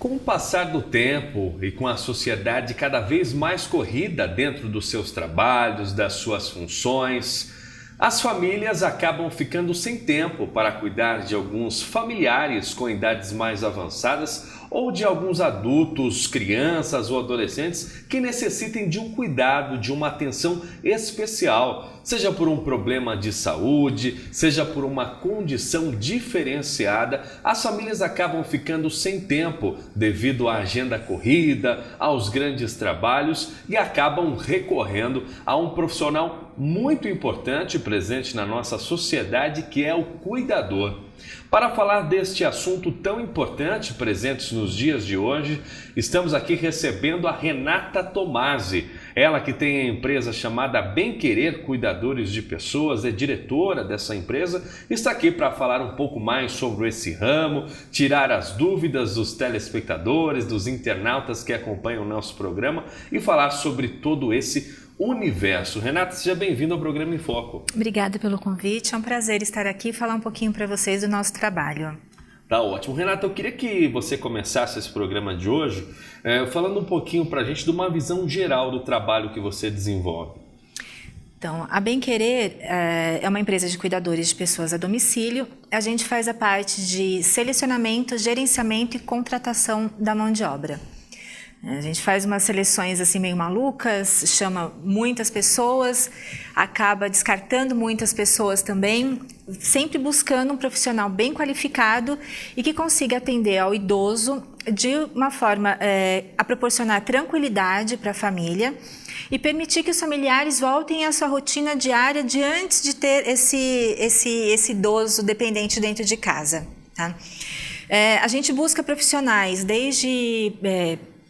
Com o passar do tempo e com a sociedade cada vez mais corrida dentro dos seus trabalhos, das suas funções, as famílias acabam ficando sem tempo para cuidar de alguns familiares com idades mais avançadas ou de alguns adultos, crianças ou adolescentes que necessitem de um cuidado, de uma atenção especial, seja por um problema de saúde, seja por uma condição diferenciada. As famílias acabam ficando sem tempo devido à agenda corrida, aos grandes trabalhos e acabam recorrendo a um profissional muito importante presente na nossa sociedade, que é o cuidador. Para falar deste assunto tão importante presente nos dias de hoje, estamos aqui recebendo a Renata Tomasi. Ela que tem a empresa chamada Bem Querer Cuidadores de Pessoas, é diretora dessa empresa, está aqui para falar um pouco mais sobre esse ramo, tirar as dúvidas dos telespectadores, dos internautas que acompanham o nosso programa e falar sobre todo esse universo. Renata, seja bem-vinda ao programa Em Foco. Obrigada pelo convite, é um prazer estar aqui e falar um pouquinho para vocês do nosso trabalho. Tá ótimo. Renata, eu queria que você começasse esse programa de hoje falando um pouquinho para a gente de uma visão geral do trabalho que você desenvolve. Então, a Bem Querer é uma empresa de cuidadores de pessoas a domicílio. A gente faz a parte de selecionamento, gerenciamento e contratação da mão de obra. A gente faz umas seleções assim meio malucas, chama muitas pessoas, acaba descartando muitas pessoas também, sempre buscando um profissional bem qualificado e que consiga atender ao idoso de uma forma a proporcionar tranquilidade para a família e permitir que os familiares voltem à sua rotina diária de antes de ter esse idoso dependente dentro de casa. Tá? A gente busca profissionais desde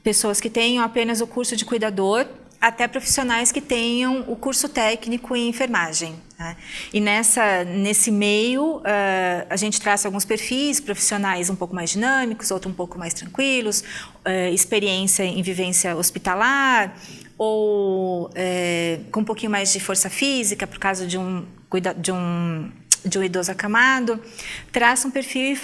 pessoas que tenham apenas o curso de cuidador, até profissionais que tenham o curso técnico em enfermagem. Tá? E nesse meio, a gente traça alguns perfis, profissionais um pouco mais dinâmicos, outros um pouco mais tranquilos, experiência em vivência hospitalar, ou com um pouquinho mais de força física, por causa de um idoso acamado, traça um perfil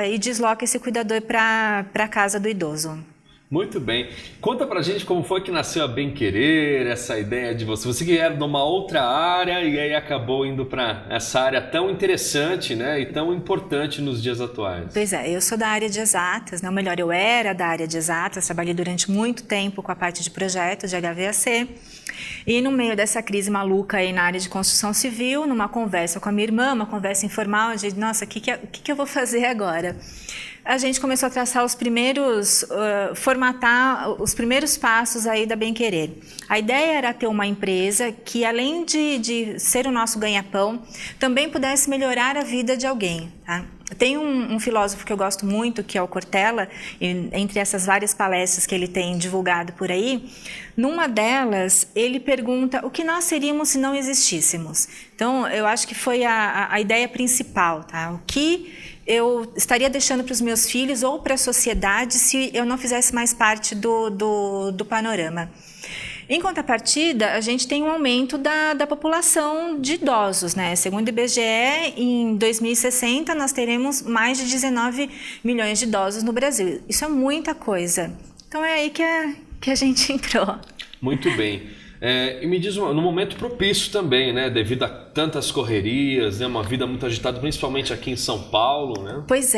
e desloca esse cuidador para a casa do idoso. Muito bem. Conta pra gente como foi que nasceu a Bem Querer, essa ideia de você. Você que era de uma outra área e aí acabou indo para essa área tão interessante, né, e tão importante nos dias atuais. Pois é, eu sou da área de exatas, né? Ou melhor, eu era da área de exatas, trabalhei durante muito tempo com a parte de projetos de HVAC. E no meio dessa crise maluca aí na área de construção civil, numa conversa com a minha irmã, uma conversa informal, eu disse, nossa, o que eu vou fazer agora? A gente começou a traçar formatar os primeiros passos aí da Bem Querer. A ideia era ter uma empresa que, além de ser o nosso ganha-pão, também pudesse melhorar a vida de alguém. Tá? Tem um filósofo que eu gosto muito, que é o Cortella, e entre essas várias palestras que ele tem divulgado por aí, numa delas ele pergunta o que nós seríamos se não existíssemos. Então, eu acho que foi a ideia principal, tá? O que eu estaria deixando para os meus filhos ou para a sociedade se eu não fizesse mais parte do panorama. Em contrapartida, a gente tem um aumento da população de idosos, né? Segundo o IBGE, em 2060 nós teremos mais de 19 milhões de idosos no Brasil. Isso é muita coisa. Então é aí que a gente entrou. Muito bem. E me diz, no momento propício também, né? Devido a tantas correrias, né? Uma vida muito agitada, principalmente aqui em São Paulo, né? Pois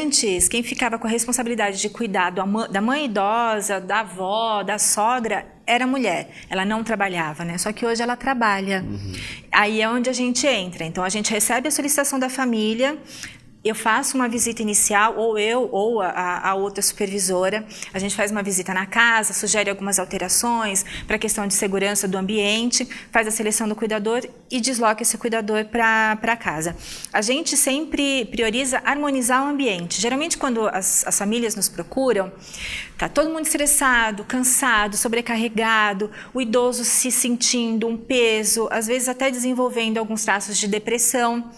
antes, quem ficava com a responsabilidade de cuidar da mãe idosa, da avó, da sogra, era a mulher. Ela não trabalhava, né? Só que hoje ela trabalha. Uhum. Aí é onde a gente entra. Então, a gente recebe a solicitação da família, eu faço uma visita inicial, ou a outra supervisora, a gente faz uma visita na casa, sugere algumas alterações para a questão de segurança do ambiente, faz a seleção do cuidador e desloca esse cuidador para casa. A gente sempre prioriza harmonizar o ambiente. Geralmente, quando as famílias nos procuram, tá todo mundo estressado, cansado, sobrecarregado, o idoso se sentindo um peso, às vezes até desenvolvendo alguns traços de depressão.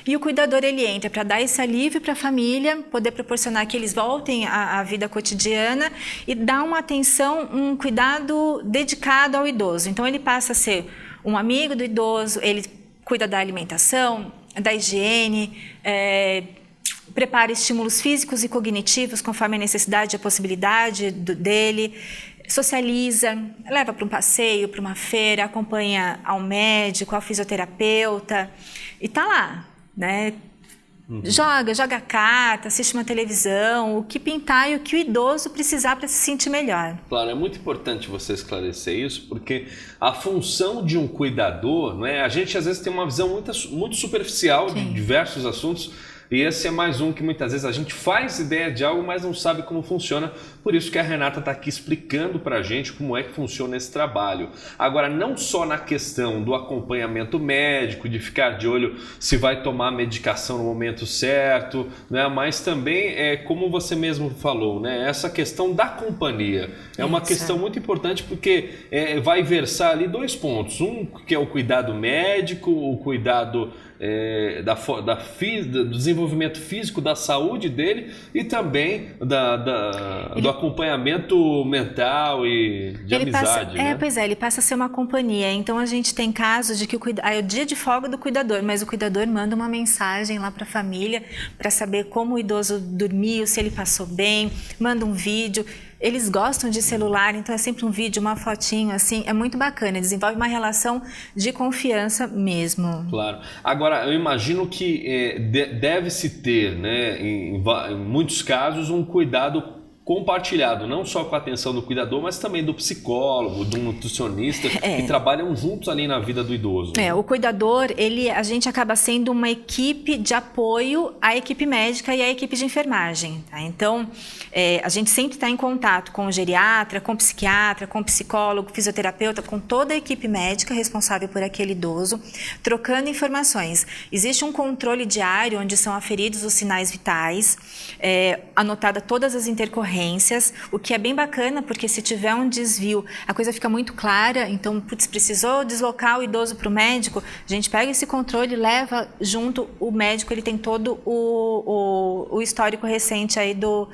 E o cuidador, ele entra para dar esse alívio para a família, poder proporcionar que eles voltem à vida cotidiana e dar uma atenção, um cuidado dedicado ao idoso. Então, ele passa a ser um amigo do idoso, ele cuida da alimentação, da higiene, prepara estímulos físicos e cognitivos conforme a necessidade e a possibilidade dele, socializa, leva para um passeio, para uma feira, acompanha ao médico, ao fisioterapeuta e está lá, né? Joga carta, assiste uma televisão, o que pintar e o que o idoso precisar para se sentir melhor. Claro, é muito importante você esclarecer isso, porque a função de um cuidador, né, a gente às vezes tem uma visão muito superficial de diversos assuntos, e esse é mais um que muitas vezes a gente faz ideia de algo, mas não sabe como funciona. Por isso que a Renata está aqui explicando para a gente como é que funciona esse trabalho. Agora, não só na questão do acompanhamento médico, de ficar de olho se vai tomar a medicação no momento certo, né? Mas também, como você mesmo falou, né? Essa questão da companhia. É uma questão muito importante porque vai versar ali 2 pontos. Um que é o cuidado médico, o cuidado do desenvolvimento físico, da saúde dele e também do acompanhamento mental e de amizade. Né? Pois é, ele passa a ser uma companhia. Então a gente tem casos de que é o dia de folga do cuidador, mas o cuidador manda uma mensagem lá para a família para saber como o idoso dormiu, se ele passou bem, manda um vídeo. Eles gostam de celular, então é sempre um vídeo, uma fotinho, assim, é muito bacana, desenvolve uma relação de confiança mesmo. Claro. Agora, eu imagino que deve-se ter, né, em muitos casos, um cuidado compartilhado, não só com a atenção do cuidador, mas também do psicólogo, do nutricionista, que trabalham juntos ali na vida do idoso. O cuidador, a gente acaba sendo uma equipe de apoio à equipe médica e à equipe de enfermagem. Tá? Então, a gente sempre está em contato com o geriatra, com o psiquiatra, com o psicólogo, fisioterapeuta, com toda a equipe médica responsável por aquele idoso, trocando informações. Existe um controle diário onde são aferidos os sinais vitais, anotada todas as intercorrências, o que é bem bacana, porque se tiver um desvio, a coisa fica muito clara. Então, precisou deslocar o idoso para o médico, a gente pega esse controle e leva junto o médico, ele tem todo o histórico recente aí do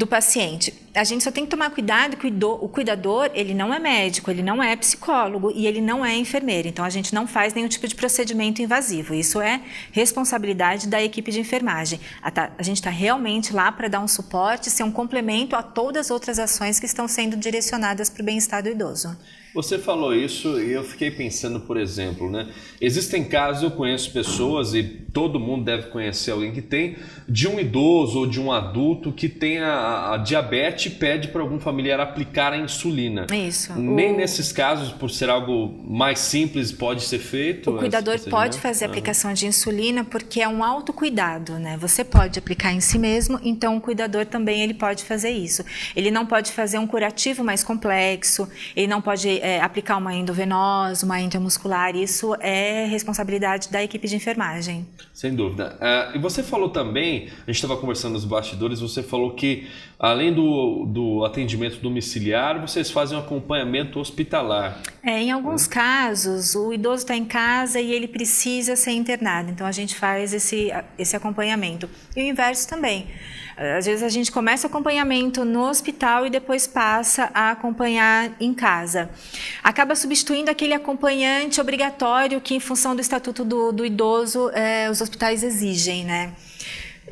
paciente. A gente só tem que tomar cuidado que o cuidador, ele não é médico, ele não é psicólogo e ele não é enfermeiro. Então, a gente não faz nenhum tipo de procedimento invasivo. Isso é responsabilidade da equipe de enfermagem. A gente está realmente lá para dar um suporte, ser um complemento a todas as outras ações que estão sendo direcionadas para o bem-estar do idoso. Você falou isso e eu fiquei pensando, por exemplo, né? Existem casos, eu conheço pessoas e todo mundo deve conhecer alguém que tem, de um idoso ou de um adulto que tem a diabetes e pede para algum familiar aplicar a insulina. Isso. Nem nesses casos, por ser algo mais simples, pode ser feito? O cuidador pode fazer a aplicação de insulina porque é um autocuidado, né? Você pode aplicar em si mesmo, então o cuidador também ele pode fazer isso. Ele não pode fazer um curativo mais complexo, ele não pode aplicar uma endovenosa, uma intramuscular, isso é responsabilidade da equipe de enfermagem. Sem dúvida. E você falou também, a gente estava conversando nos bastidores, você falou que além do atendimento domiciliar, vocês fazem um acompanhamento hospitalar. Em alguns casos, o idoso está em casa e ele precisa ser internado, então a gente faz esse acompanhamento. E o inverso também. Às vezes a gente começa o acompanhamento no hospital e depois passa a acompanhar em casa. Acaba substituindo aquele acompanhante obrigatório que, em função do Estatuto do Idoso, os hospitais exigem, né?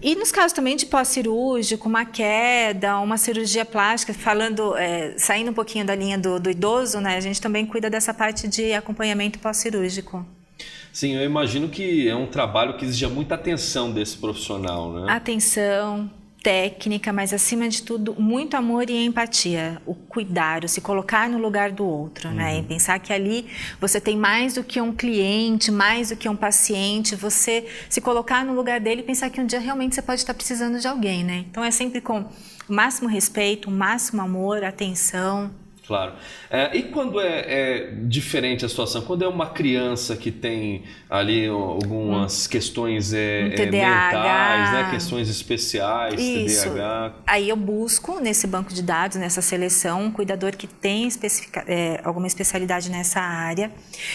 E nos casos também de pós-cirúrgico, uma queda, uma cirurgia plástica, saindo um pouquinho da linha do idoso, né? A gente também cuida dessa parte de acompanhamento pós-cirúrgico. Sim, eu imagino que é um trabalho que exige muita atenção desse profissional, né? Atenção, técnica, mas acima de tudo, muito amor e empatia. O cuidar, o se colocar no lugar do outro, né? E pensar que ali você tem mais do que um cliente, mais do que um paciente, você se colocar no lugar dele e pensar que um dia realmente você pode estar precisando de alguém, né? Então é sempre com o máximo respeito, o máximo amor, atenção. Claro. E quando é diferente a situação? Quando é uma criança que tem ali algumas questões mentais, né? Questões especiais, isso. TDAH. Aí eu busco nesse banco de dados, nessa seleção, um cuidador que tem alguma especialidade nessa área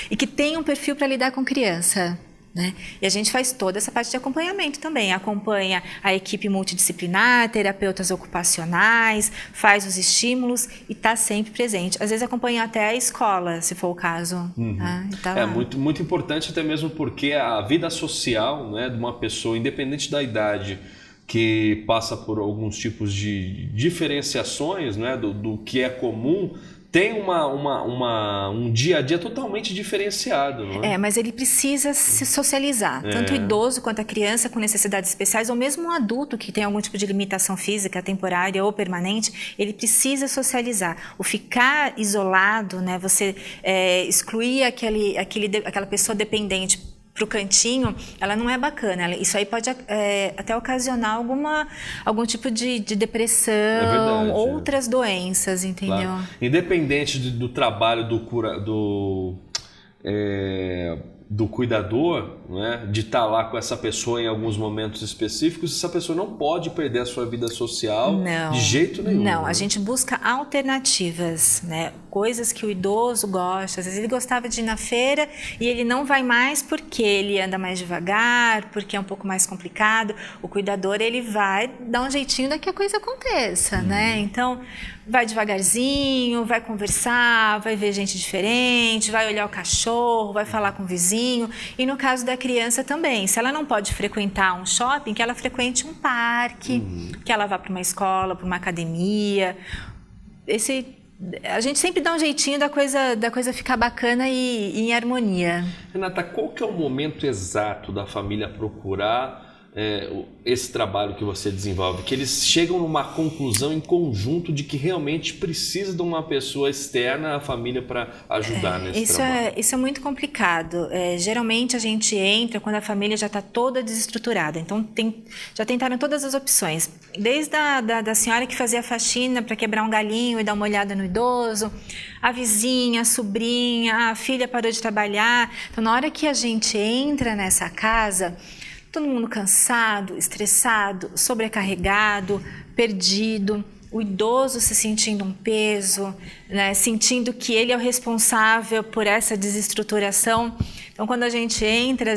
e que tem um perfil para lidar com criança. né? E a gente faz toda essa parte de acompanhamento também. Acompanha a equipe multidisciplinar, terapeutas ocupacionais, faz os estímulos e está sempre presente. Às vezes acompanha até a escola, se for o caso. Né? E tá lá. Muito importante, até mesmo porque a vida social, né, de uma pessoa, independente da idade, que passa por alguns tipos de diferenciações, né, do que é comum, tem um dia a dia totalmente diferenciado, não é? Mas ele precisa se socializar, tanto o idoso quanto a criança com necessidades especiais, ou mesmo um adulto que tem algum tipo de limitação física, temporária ou permanente, ele precisa socializar. O ficar isolado, né, você excluir aquela pessoa dependente para o cantinho, ela não é bacana. Isso aí pode até ocasionar algum tipo de depressão, outras doenças, entendeu? Claro. Independente do trabalho do cuidador, né, de estar lá com essa pessoa em alguns momentos específicos, essa pessoa não pode perder a sua vida social de jeito nenhum. Não, né? A gente busca alternativas, né? Coisas que o idoso gosta. Às vezes ele gostava de ir na feira e ele não vai mais porque ele anda mais devagar, porque é um pouco mais complicado. O cuidador, ele vai dar um jeitinho para que a coisa aconteça, né? Então, vai devagarzinho, vai conversar, vai ver gente diferente, vai olhar o cachorro, vai falar com o vizinho. E no caso da criança também, se ela não pode frequentar um shopping, que ela frequente um parque, que ela vá para uma escola, para uma academia. A gente sempre dá um jeitinho da coisa ficar bacana e em harmonia. Renata, qual que é o momento exato da família procurar esse trabalho que você desenvolve? Que eles chegam numa conclusão em conjunto de que realmente precisa de uma pessoa externa à família para ajudar nesse trabalho? Isso é muito complicado. Geralmente a gente entra quando a família já está toda desestruturada. Então já tentaram todas as opções. Desde da senhora que fazia faxina para quebrar um galinho e dar uma olhada no idoso, a vizinha, a sobrinha, a filha parou de trabalhar. Então na hora que a gente entra nessa casa, todo mundo cansado, estressado, sobrecarregado, perdido, o idoso se sentindo um peso, né, sentindo que ele é o responsável por essa desestruturação. Então, quando a gente entra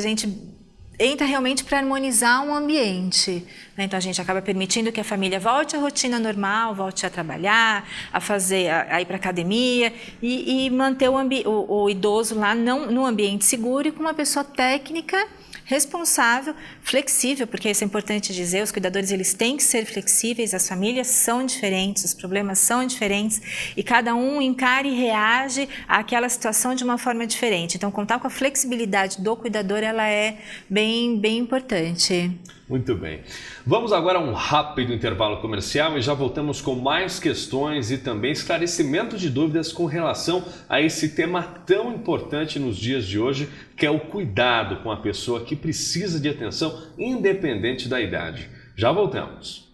realmente para harmonizar um ambiente. Né? Então, a gente acaba permitindo que a família volte à rotina normal, volte a trabalhar, a ir para a academia e manter o idoso lá num ambiente seguro e com uma pessoa técnica, responsável, flexível, porque isso é importante dizer, os cuidadores eles têm que ser flexíveis, as famílias são diferentes, os problemas são diferentes e cada um encara e reage àquela situação de uma forma diferente. Então, contar com a flexibilidade do cuidador, ela é bem importante. Muito bem. Vamos agora a um rápido intervalo comercial e já voltamos com mais questões e também esclarecimento de dúvidas com relação a esse tema tão importante nos dias de hoje, que é o cuidado com a pessoa que precisa de atenção independente da idade. Já voltamos.